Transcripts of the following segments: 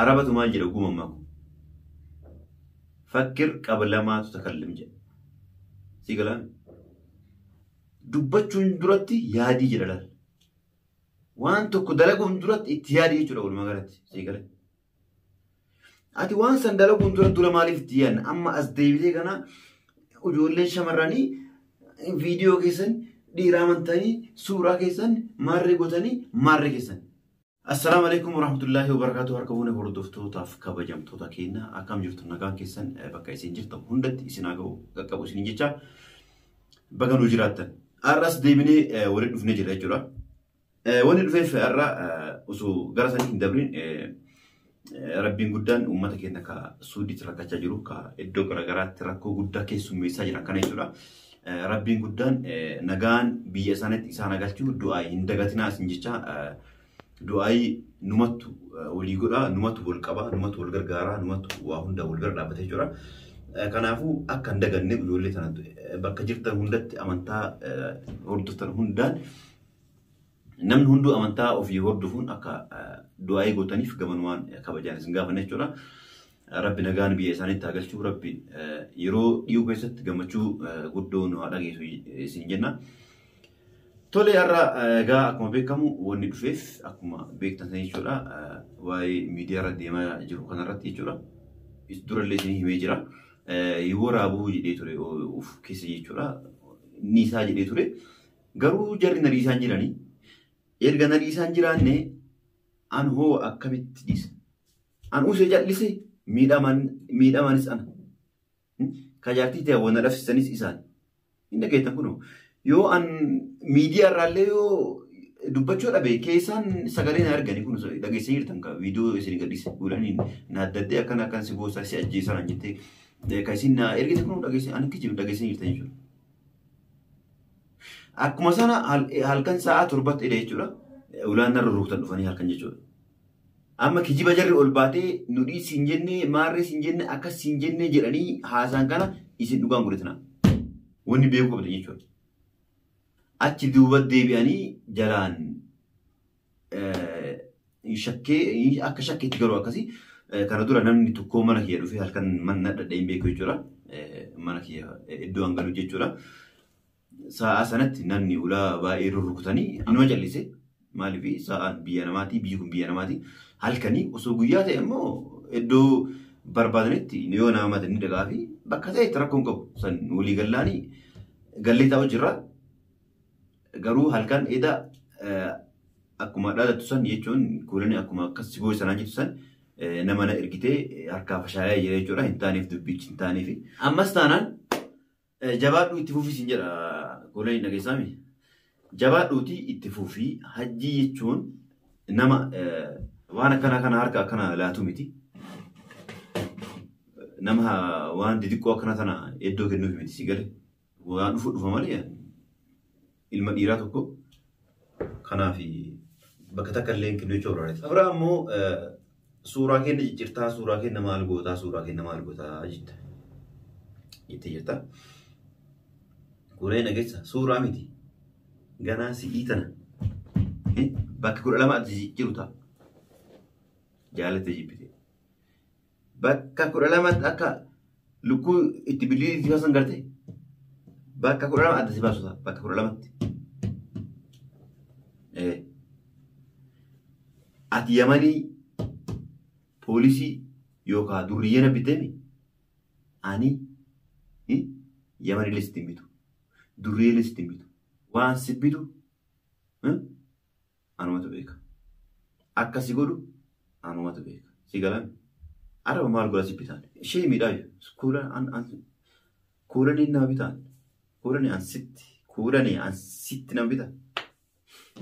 عربة ما جرى قوم معكم فكر قبل ما تتكلم جد سيقلان دبتشون درتي يادي جرلال وانتو كدلقون درت اتيادي يجرون مغارات سيقلان ati waan sandala gundura dura maaliif diyan amma as deebitee kana ujoolleen shamarranii viidiyoo keessan dhiiramantanii suuraa keessan maarree gotanii maarree keessan. Assalaamu alaykum warahmatullahi wabarakatuh. Harkabuune hordoftootaafi kabajamtoota keenya akkam jirtu nagaan keessan bakka isin jirtan hundatti isin haa ga'u qaqqabu isin jecha bakka nu jiraattan. Arras deebinee walitti dhufnee jirra jechuudha. Wanni dhufeef arra osoo gara sanii hin dabrin Rabbiin guddaan uummata keenya ka suudiitti rakkachaa jiru ka iddoo garagaraatti rakkoo guddaa keessummeessaa jiran kana jechuudha. Rabbiin guddaan nagaan biyya isaaniitti isaan agalchuu du'aa hin dagatinaa isin jecha du'aa numattu walii godhaa numattu wal qabaa numattu wal gargaaraa numattu waa hunda wal bira dhaabbatee jechuudha. Kanaafuu akka hin daganne ijoollee sana bakka jirtan hundatti amantaa hordoftan hundaan namni hunduu amantaa ofii hordofuun akka du'aa gootaniif gamanumaan kabajaan isin gaafanne jechuudha. Rabbi nagaan biyya isaaniitti agalchuu Rabbi yeroo dhiyoo keessatti gammachuu guddoo nu haa dhageessu isin jenna. Tole har'a egaa akkuma beekamu wanni dhufeef akkuma beektan jechuudha waa'ee miidiyaa irra deemaa jiru kanarratti jechuudha. Durallee isin himee jira. Yoo raabuu jedhee ture of keessa jechuudha. Niisaa jedhee ture. Garuu jarri nariisaan jiranii erga nariisaan jiraanne an hoo akkamitti dhiisa. An usee jal'ise miidhamanis ana. Kajaartii ta'e wanna dhabsisanis isaan. Inni dhageettan kunoo. Yoo an miidiyaa irraallee yoo dubbachuu dhabe keessaan sagalee na arganii kun dhageessanii jirtan ka viidiyoo isin gadhiise godhanii na addaddee akkana akkan si boosaa si ajjeesan jettee ka isin na ergite kun dhageessanii ani kijiru dhageessanii jirtan jechuudha. Akkuma sana halkan sa'a torbatti edha jechuudha. Ulaan narra rukutan dhufanii halkan jechuudha. Amma kijiba jarri ol baatee nudhii siin jenne maarree siin jenne akkas siin jenne jedhanii haasaan kana isin dhugaan godhatana. Wanni beekuu qabdan jechuudha. Achi duuba deebi'anii jalaan akka shakkeetti garuu akkasii kana dura namni tokko mana kiyya dhufee halkan mana dhadheen beeku jechuudha. Mana kiyya iddoo hangalu jechuudha. Sa'a sanatti namni ulaa baay'ee rurrukutanii anuma jal'ise maaliif sa'aan biyya namaati biyyi kun biyya namaati halkanii osoo guyyaa ta'e immoo iddoo barbaadanitti yoo nama matanii dhagaa fi bakka ta'etti rakkoon qabu san walii gallaanii gallee taa'u jirra. Garuu halkan eda akkuma dhaalatu san jechuun kuulanii akkuma akkas siboo sanaa jettu san nama na ergitee harkaa fashaayaa jira jechuudha. Hin taaneef dubbichi hin taaneef. Ammas taanaan jabaadhuu itti fufii siin jedha kuulanii dhageessaami. Jabaadhuuti itti fufii hajjii jechuun nama waan akkana kana harka akkana laatu miti. Nama waan xixiqqoo akkana tana iddoo kennuuf miti si gale. Waan dhufa malee ilma dhiiraa tokko kanaaf bakka takka illee kennu jechuudha warreeti. Abraa immoo suuraa kenna ciccirtaa suuraa kenna maal gootaa suuraa kenna maal gootaa jettee jirta. Kuulee nageessa suuraa miti ganaa si'ii tana bakka 12 ati jiru ta'a. Jaalattee jibbite. Bakka 12 akka lukkuu itti bililii itti baasan gartee bakka 12 adda si baasu ta'a bakka 12tti. Ati yamanii poolisii yookaan durriyyee na bitteemi ani yamanii leessitti hin bitu durriyyee leessitti hin bitu waan si bitu anumatu beeka akkasi godhu anumatu beeka si galan araba maal godha si bitaan ishee miidhaayu kuulanii nama bitaan kuulanii ansitti nama bitaan.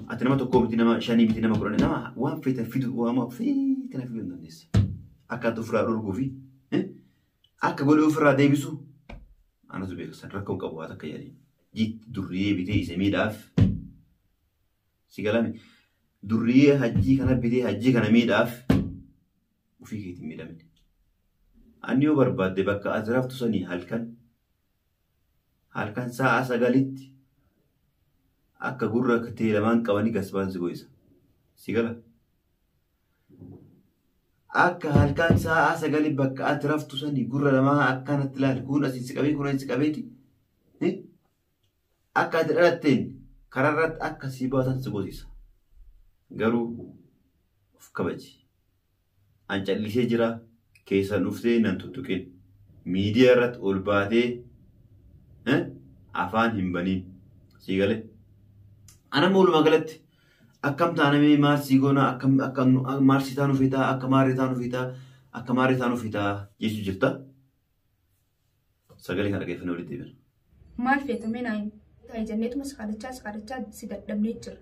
Ati nama tokko miti nama shanii miti nama kudhanii nama waan feetan fidu waan feetan fiduu hin dandeessa. Akka ati ofirraa dhorkuu fi akka godhee ofirraa deebisu anatu beeksisan rakkoon qabu waan akka yaadii. Jiitti durriyyee bitee isa miidhaaf si galame durriyyee hajjii kana bitee hajjii kana miidhaaf ofii keetiin miidhamne. Ani yoo barbaadde bakka ati raftu sanii halkan sa'a 9tti akka gurra ta'e lamaan qabanii gasbaan si goisa. Si gala. akka halkan sa'a sagali bakka ati raftu sanii gurra lamaa akkanatti ilaali kun asiin si qabee kun asiin si qabeeti akka ati dhalatteen kararratti akka si baatan si goosisa garuu of kabaji an callisee jira keessa dhuftee nan tuttuqin miidiyaa irratti ol baatee afaan hin baniin si galee ana mooluma galatti akkam taanamee maarsii goona akkam maarsii taanu fitaa akka maarii taanu fitaa akka maarii taanu fitaa jechuu jirta sagalee kana dhaggeeffannee walitti deebiin. Maal feetamee naayin taa'ee jenneetuma sakadachaa si dadhabnee jira.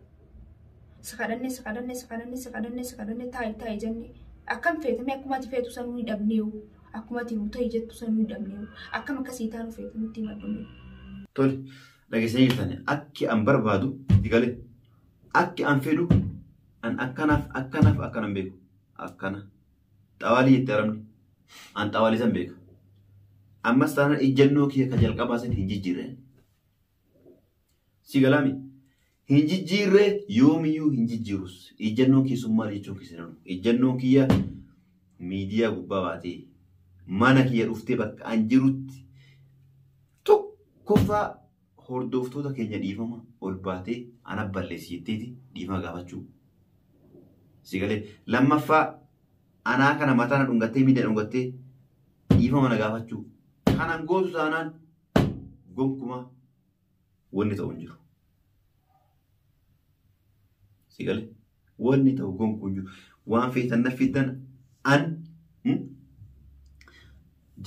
Sakadannee taa'ee jennee akkam feetamee akkuma ati feetu sanuu hin dhabneewu akkuma ati nu ta'e jettu sanuu hin dhabneewu akkam akkasii taanu feetu nutti himadhume. Tole dhageessanii jirtanii akki an barbaadu galee. Akki an fedhu an akkanaan beeku akkana xawaalii itti aramni an xawaalii san beeka ammas taanaan ijjannoo kiyya ka jalqabaa san hin jijjiirreen si galaami hin jijjiirree yoomiyyuu hin jijjiirus ijjannoo keessummaa jechuun keessan ijjannoo kiyya miidiyaa gubbaa baatee mana kiyya dhuftee bakka an jirutti tokkoffaa hordoftoota keenya dhiifama ol baatee ana balleessitteeti dhiifama gaafachuu si galee lammaffaa anaa kana mataana dhungattee miidhaa dhungattee dhiifama na gaafachuu kanan gootu taanaan gonkumaa wanni ta'u hin jiru si galee wanni ta'u gonkumaa hin jiru waan feetan naffitan an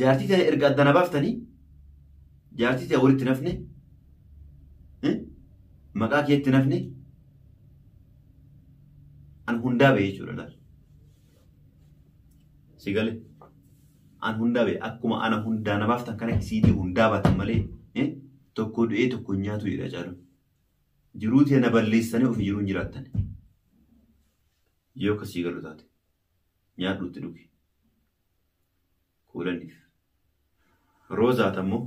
jaartii ta'e erga addana baaftanii jaartii ta'e walitti nafne maqaa keetti nafne an hundaa ba'ee jechuudha laal si galee an hundaa ba'e akkuma ana hundaa na baaftan kana isiitii hundaa baatan malee tokko du'ee tokko nyaatu jedha caalu jiruutii na balleessanii ofii jiruun jiraattan yoo akkasii galu taate nyaadhuutti dhugi kuulaniif roozaat ammoo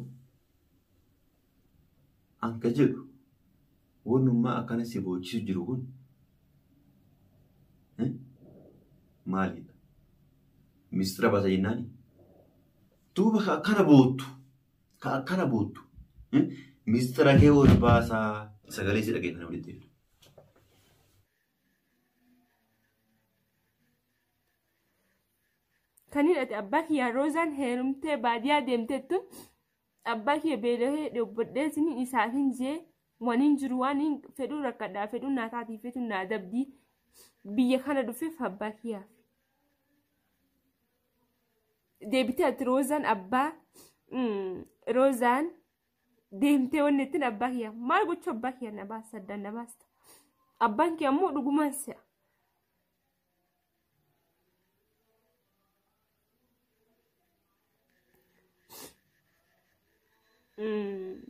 anka jedhu wannummaa akkana si boochisu jiru kun maalidha mistira basa jennaani duuba ka akkana boottu mistira kee ol baasaa sagalee si dhageeffannee walitti deebiin. Kan hidhate abbaa kiyyaa roozaan heerumtee baadiyyaa deemtettu abbaa kiyya beelahee dhobbodhee sinin isaatiin jee waniin jiru waan fedhuu rakkadhaa fedhuu naataatii fedhuu naa dabdii biyya kana dhufeef abbaa kiyyaaf. Deebitee ati roozaan abbaa roozaan deemtee wanni ittiin abbaa kiyyaaf maal gochuu abbaa kiyya na baasa saddaan na baasta abbaan kiyya ammoo dhugumaan si'a.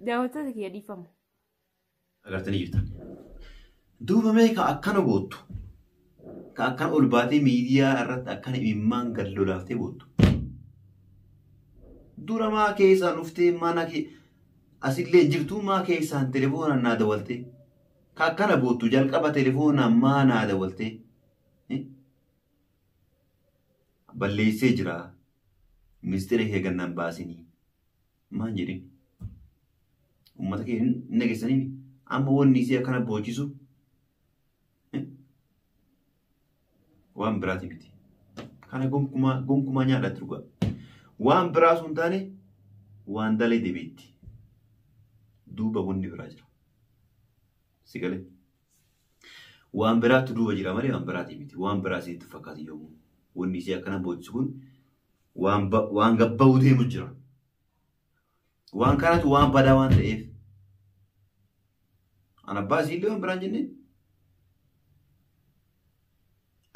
Daawwattoota kiyya dhiifamu. Agartanii jirtan. Duuba mee ka akkana boottu. Ka akkana ol baatee miidiyaa irratti akkana imimmaan gad lolaaftee boottu. Dura maa keessaan dhuftee mana kee asillee jirtuu maa keessaan telefoonaan naa dawwaltee. Ka akkana boottu jalqaba telefoonaan maa naa dawwaltee. Balleessee jira. Ministeera kee gannaan baasinii. Maan jedhin. Uummata kee hin nageessanii amma wanni isii akkana boochisu waan biraati miti. Kana gonkumaa nyaadhaatti dhugaa. Waan biraa sun taane waan dalee deebiitti. Duuba wanni biraa jira. Si galee. Waan biraatti duuba jira malee waan biraati miti. Waan biraa isitti fakkaatu yommuu wanni isii akkana boochisu kun waan gabba'uu deemu jira. Waan kanatu waan badaa waan ta'eef an abbaa isiillee waan biraan jennee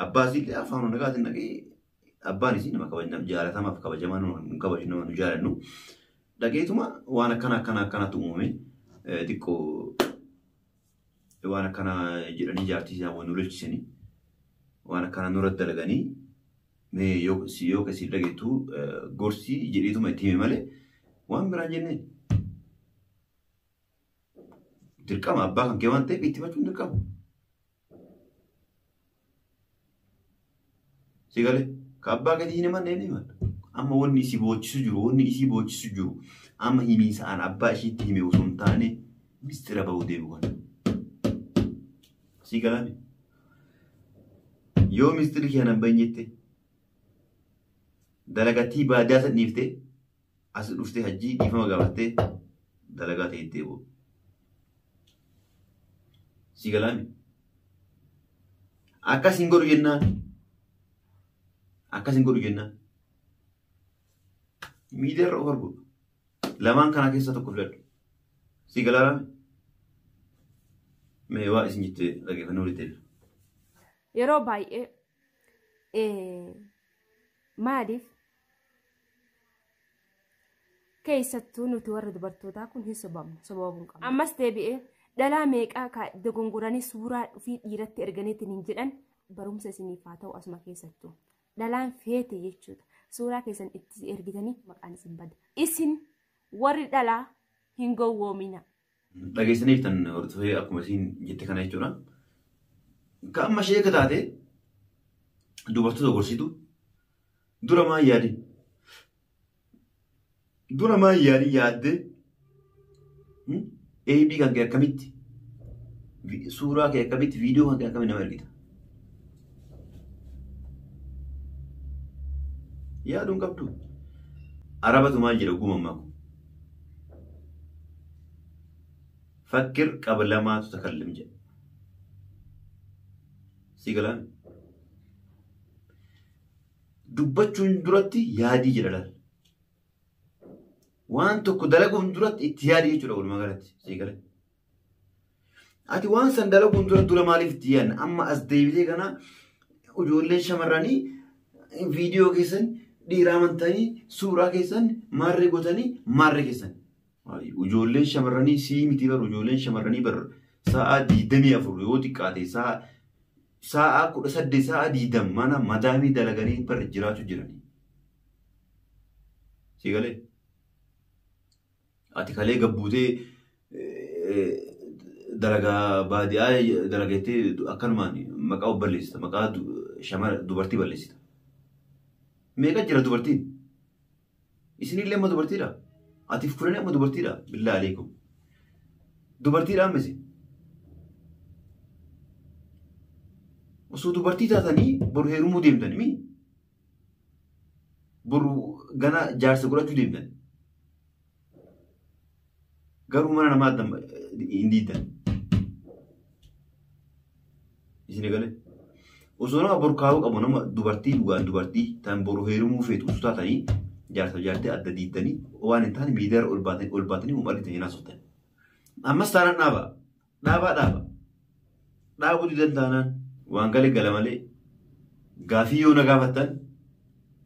abbaa isiillee afaan nagaatiin dhaqee abbaan isii nama kabajnaaf jaalatamaaf kabajamaa nu kabaju nama nu jaalannu dhaqeetuma waan akkanatu uumame xiqqoo waan akkana jedhanii jaartii isaa waan nu lolchisanii waan akkana nurratti dalaganii mee yoo kasii dhageetu gorsii jedheetuma itti hime malee waan biraan jennee dirqama abbaa kan kee waan ta'eef itti himachuun dirqama. Si galee Kabbaa gadi hin himanne ni himanna. Amma wanni isii boochisu jiru amma himiisaan abbaa ishiitti hime osoo hin taane mistira bahuu deemu kana. Sii galaame. Yoo mistiri kee nan bahin jette dalagatii baadiyyaa san dhiiftee as dhuftee hajjii dhiifama gaafattee dalagaa ta'ettee booda. Sii galaame. Akkas hin godhu jennaan. Miidiyaarra of arguudha. Lamaan kana keessa tokko filadhu. Sii galaame. Mee waa isin jettee dhageeffannoo walitti yeroo baay'ee maaliif keessattuu nuti warra dubartootaa kun hin sobamnu sobamuun qabna. Ammas deebi'ee dhalaa meeqaa dogongoranii suuraa dhufii dhiiratti erganiitiin hin jedhan barumsa isiniif haa ta'u asuma keessattuu dhalaan feete jechuudha. Suuraa keessan itti ergitanii maqaan isin bada. Isin warri dhalaa hin gowwoomina. Dhageessaniif tan hordofee akkuma isin jette kana jechuudha. Kan amma ishee taate dubartoota gorsitu dura maa yaadde eebii kan kee akkamitti suuraa kee akkamitti viidiyoo kan kee akkamitti nama ergita. Yaaduun qabdu arabatu maal jedha uumammaa kun fakkir qablamaatu takallim jedha. Sii galaame. Dubbachuun duratti yaadii jedha laal. Waan tokko dalaguun duratti itti yaadii jechuudha walumaa galatti. Sii galaame. Ati waan san dalaguun dura maaliif itti yaadna? Amma as deebitee kana ijoolleen shamarranii viidiyoo keessan dhiiraa amantanii suuraa keessan maarree godhanii maarree keessan. Ijoolleen shamarranii sii miti baru ijoolleen shamarranii baru sa'a 24 yoo xiqqaate sa'a 18 sa'a 20 mana madaamii dalaganii barra jiraatu jiranii. Sii galee. Ati kalee gabbuutee dalagaa baadiyyaa dalagattee akkanumaan maqaa of balleessita maqaa dubartii balleessita. Meeqa jira dubartiin? Isinillee amma dubartiidha. Atiif kunanii amma dubartiidha. Billaa aleekum. Dubartiidha ammasi. Osoo dubartii taatanii boru heerumuu deemtanii mi? Boru gana jaarsa godhachuu deemtan. Garuu mana namaa hin diidan. Isin eegale. Osoo nama boru kaa'uu qabu nama dubartii dhugaan dubartii tan boru heerumuu feetu osoo taatanii jaarsa jaartee adda diidanii waan hin taane miidiyaarra ol baatanii uummatanii naasoftan. Ammas taanaan dhaabuu didan taanaan waan galee gala malee gaafii yoo na gaafattan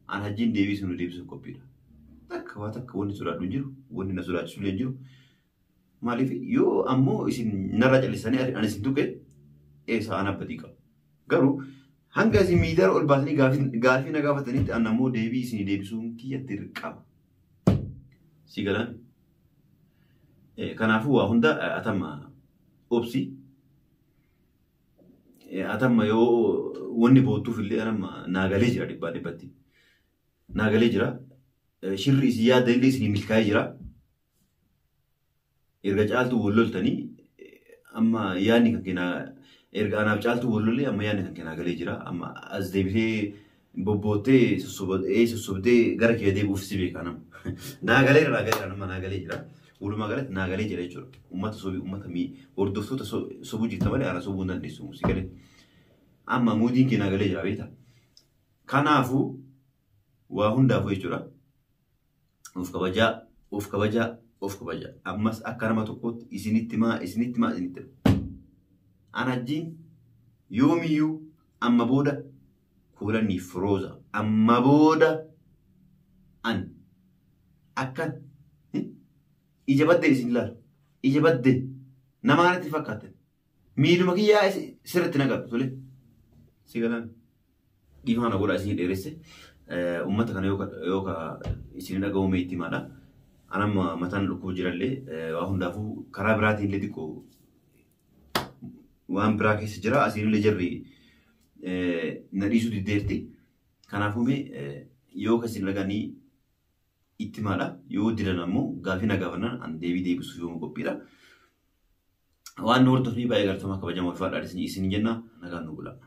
an hajjiin deebisu nu deebisuuf qophiidha. Takka wanni sodaadhu hin jiru wanni na sodaachisu illee hin jiru. Maaliif yoo ammoo isin narra callisanii ani isin tuqe eessa an abbatii qabu. Garuu hanga isin miidiyaarra ol baatanii gaafii na gaafatanitti an ammoo deebii isin deebisuun kiyyatti dirqama. Sii galaan. Kanaafuu waa hunda atamma obsi. Atamma yoo wanni boottuuf illee anamma naagalee jira dhibbatti. Naagalee jira. Shirri isin yaadda illee isin milkaa'ee jira. Erga caaltuu wal loltanii amma yaadni kan keenaa erga anaaf caaltuu wal lollee amma yaadni kan keenaa galee jira. Amma as deebitee bobboottee sossobdee gara kee deebi'uuf si beekaa nama. Naagalee jira. Walumaa galatti naagalee jira jechuudha. Uummata hordoftoota sobuu jirta malee ana sobuu hin dandeessu si galee. Amma muudiin kee naagalee jira beektaa. Kanaafuu waa hundaafuu jechuudha. Of kabajaa. Ammas akka nama tokkotti isinitti maa. Ana wajjin yoomiyyuu amma booda kuulaniif rooza. Amma booda an akkan ija baddee isin ilaalu. Ija baddee namaanatti fakkaatan. Miidhuma kiyyaa sirriitti naqabu tole. Si galaan dhiifama godhaa isin dheeresse. Uummata kana yookaan isin dhaga'uu meetti maadha. Anamma mataan dhukkuu jirallee waa hundaafuu karaa biraatiin illee xiqqoo waan biraa keessa jira. Asiin illee jarri na dhiisuu diddeerti. Kanaafuu yoo kasin raganii itti maala yoo didan ammoo gaafii nagaafannan an deebisuuf yoo qophiidha. Waan hordofanii baay'ee galtooma kabajamoo ulfaadhaa isin jenna nagaan nu bula.